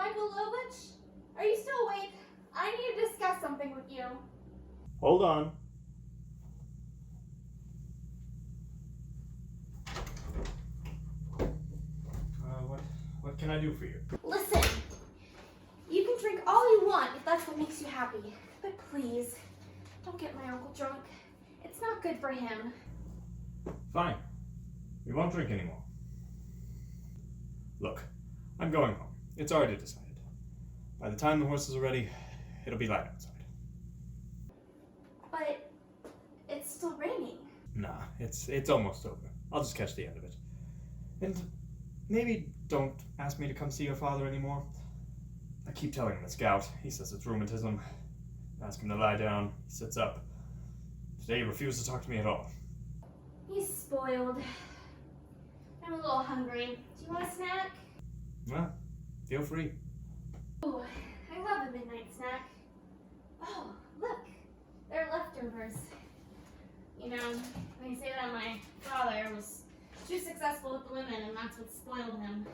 Mikhailovich? Are you still awake? I need to discuss something with you. Hold on. What can I do for you? Listen, you can drink all you want if that's what makes you happy. But please, don't get my uncle drunk. It's not good for him. Fine. We won't drink anymore. Look, I'm going home. It's already decided. By the time the horses are ready, it'll be light outside. But it's still raining. Nah, it's almost over. I'll just catch the end of it. And maybe don't ask me to come see your father anymore. I keep telling him it's gout. He says it's rheumatism. Ask him to lie down. He sits up. Today he refused to talk to me at all. He's spoiled. I'm a little hungry. Do you want a snack? Well, feel free. Oh, I love a midnight snack. Oh, look. They're leftovers. You know, they say that my father was too successful with the women and that's what spoiled him.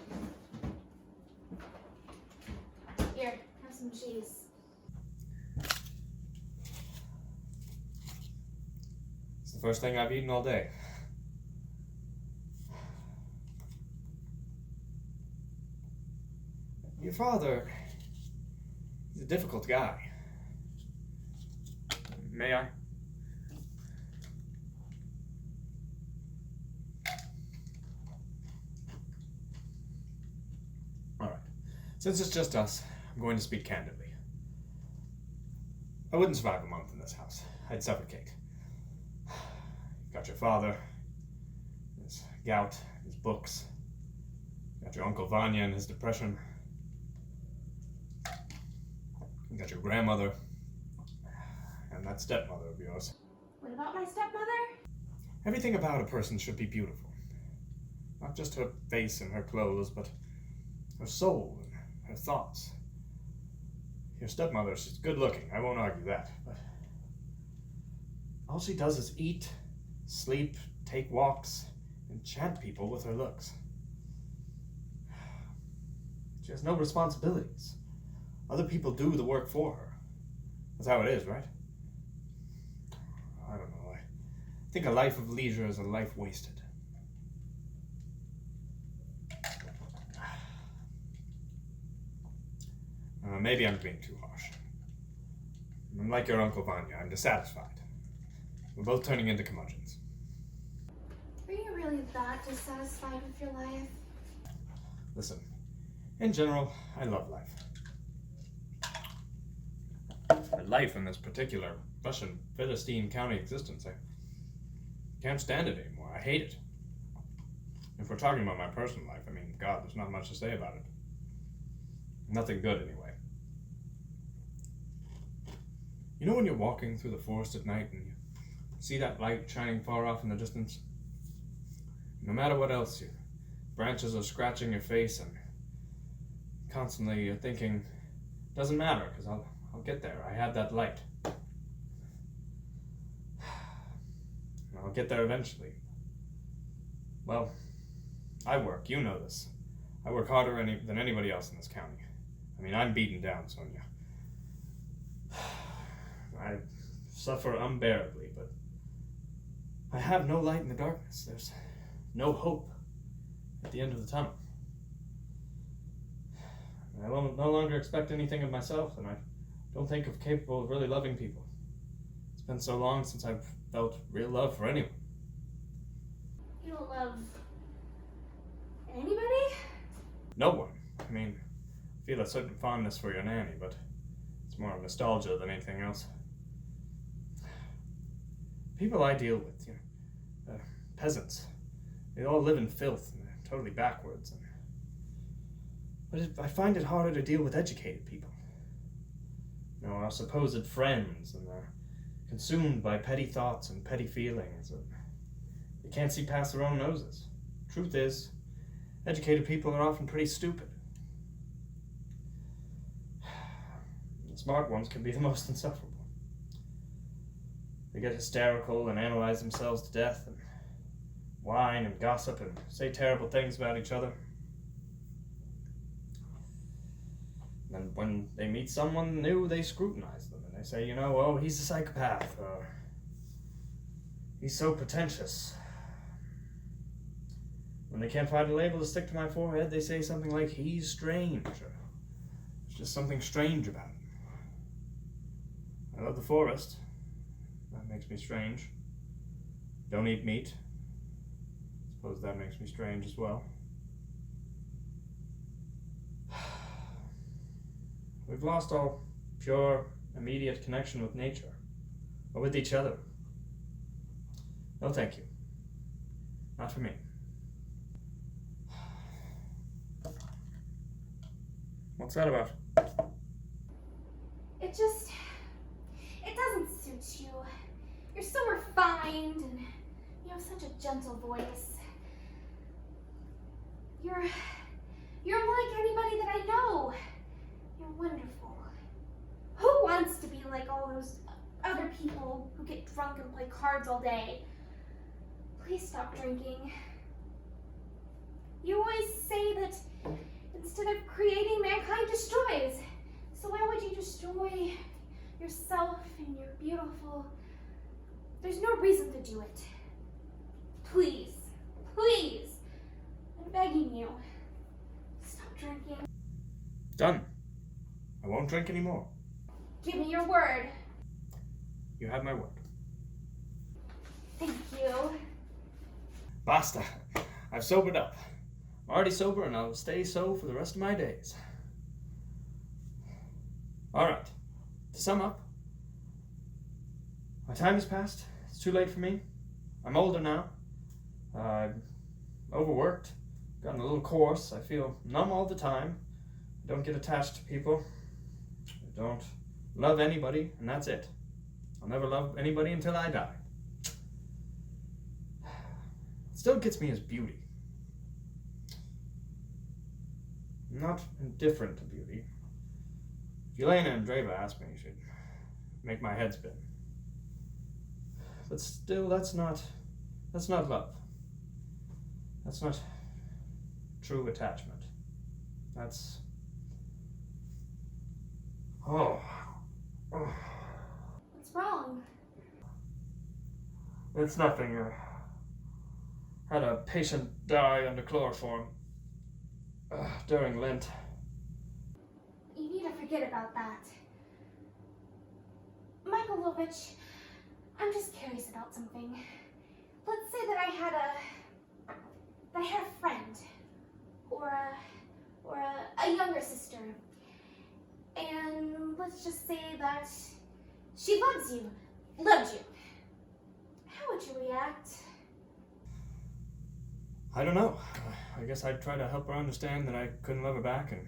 Here, have some cheese. It's the first thing I've eaten all day. Your father, he's a difficult guy. May I? All right. Since it's just us, I'm going to speak candidly. I wouldn't survive a month in this house. I'd suffocate. Got your father, his gout, his books. Got your Uncle Vanya and his depression. You got your grandmother, and that stepmother of yours. What about my stepmother? Everything about a person should be beautiful. Not just her face and her clothes, but her soul and her thoughts. Your stepmother, she's good looking, I won't argue that, but all she does is eat, sleep, take walks, and chant people with her looks. She has no responsibilities. Other people do the work for her. That's how it is, right? I don't know. I think a life of leisure is a life wasted. Maybe I'm being too harsh. I'm like your Uncle Vanya. I'm dissatisfied. We're both turning into curmudgeons. Are you really that dissatisfied with your life? Listen, in general, I love life. But life in this particular Russian Philistine county existence, I can't stand it anymore. I hate it. If we're talking about my personal life, I mean, God, there's not much to say about it. Nothing good, anyway. You know when you're walking through the forest at night and you see that light shining far off in the distance? No matter what else, your branches are scratching your face and constantly you're thinking, doesn't matter, because I'll get there. I have that light. And I'll get there eventually. Well, I work, you know this. I work harder than anybody else in this county. I mean, I'm beaten down, Sonia. I suffer unbearably, but I have no light in the darkness. There's no hope at the end of the tunnel. I no longer expect anything of myself, and I don't think I'm capable of really loving people. It's been so long since I've felt real love for anyone. You don't love anybody? No one. I mean, I feel a certain fondness for your nanny, but it's more nostalgia than anything else. People I deal with, peasants, they all live in filth and they're totally backwards. But I find it harder to deal with educated people. Our supposed friends, and they're consumed by petty thoughts and petty feelings, and they can't see past their own noses. Truth is, educated people are often pretty stupid. The smart ones can be the most insufferable. They get hysterical and analyze themselves to death, and whine and gossip and say terrible things about each other. And when they meet someone new, they scrutinize them. And they say, you know, oh, he's a psychopath. Or he's so pretentious. When they can't find a label to stick to my forehead, they say something like, he's strange. Or, there's just something strange about him. I love the forest. That makes me strange. Don't eat meat. Suppose that makes me strange as well. We've lost all pure, immediate connection with nature, or with each other. No thank you. Not for me. What's that about? It doesn't suit you. You're so refined and you have such a gentle voice. You're unlike anybody that I know. You're wonderful. Who wants to be like all those other people who get drunk and play cards all day? Please stop drinking. You always say that instead of creating, mankind destroys. So why would you destroy yourself and you're beautiful? There's no reason to do it. Please, please, I'm begging you, stop drinking. Done. I won't drink anymore. Give me your word. You have my word. Thank you. Basta. I've sobered up. I'm already sober and I'll stay so for the rest of my days. Alright. To sum up, my time has passed. It's too late for me. I'm older now. I'm overworked. Gotten a little coarse. I feel numb all the time. I don't get attached to people. I don't love anybody, and that's it. I'll never love anybody until I die. What still gets me is beauty. I'm not indifferent to beauty. If Elena and Dreva asked me, she'd make my head spin. But still, that's not love. That's not true attachment. That's... Oh. What's wrong? It's nothing. I had a patient die under chloroform during Lent. You need to forget about that. Mikhailovich, I'm just curious about something. Let's say that I had a friend, or a younger sister, and let's just say that she loved you. How would you react? I don't know. I guess I'd try to help her understand that I couldn't love her back and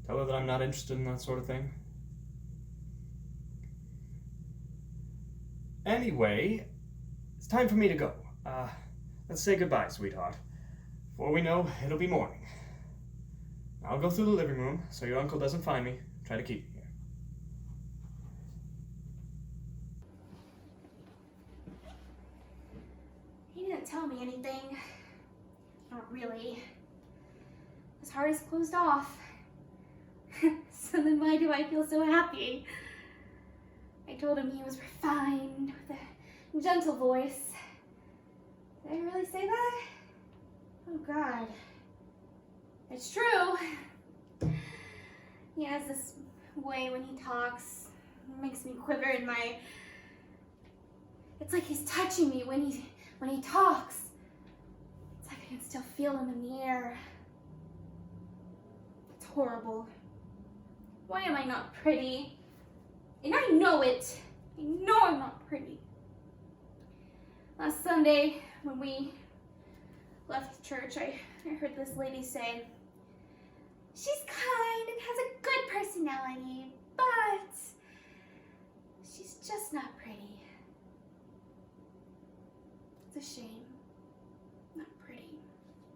tell her that I'm not interested in that sort of thing. Anyway, it's time for me to go. Let's say goodbye, sweetheart. Before we know, it'll be morning. I'll go through the living room so your uncle doesn't find me. Try to keep me here. He didn't tell me anything. Not really. His heart is closed off. So then why do I feel so happy? I told him he was refined with a gentle voice. Did I really say that? Oh God. It's true. He has this way when he talks. It makes me quiver in my... It's like he's touching me when he talks. It's like I can still feel him in the air. It's horrible. Why am I not pretty? And I know it. I know I'm not pretty. Last Sunday, when we left church, I heard this lady say, she's kind and has a good personality, but she's just not pretty. It's a shame.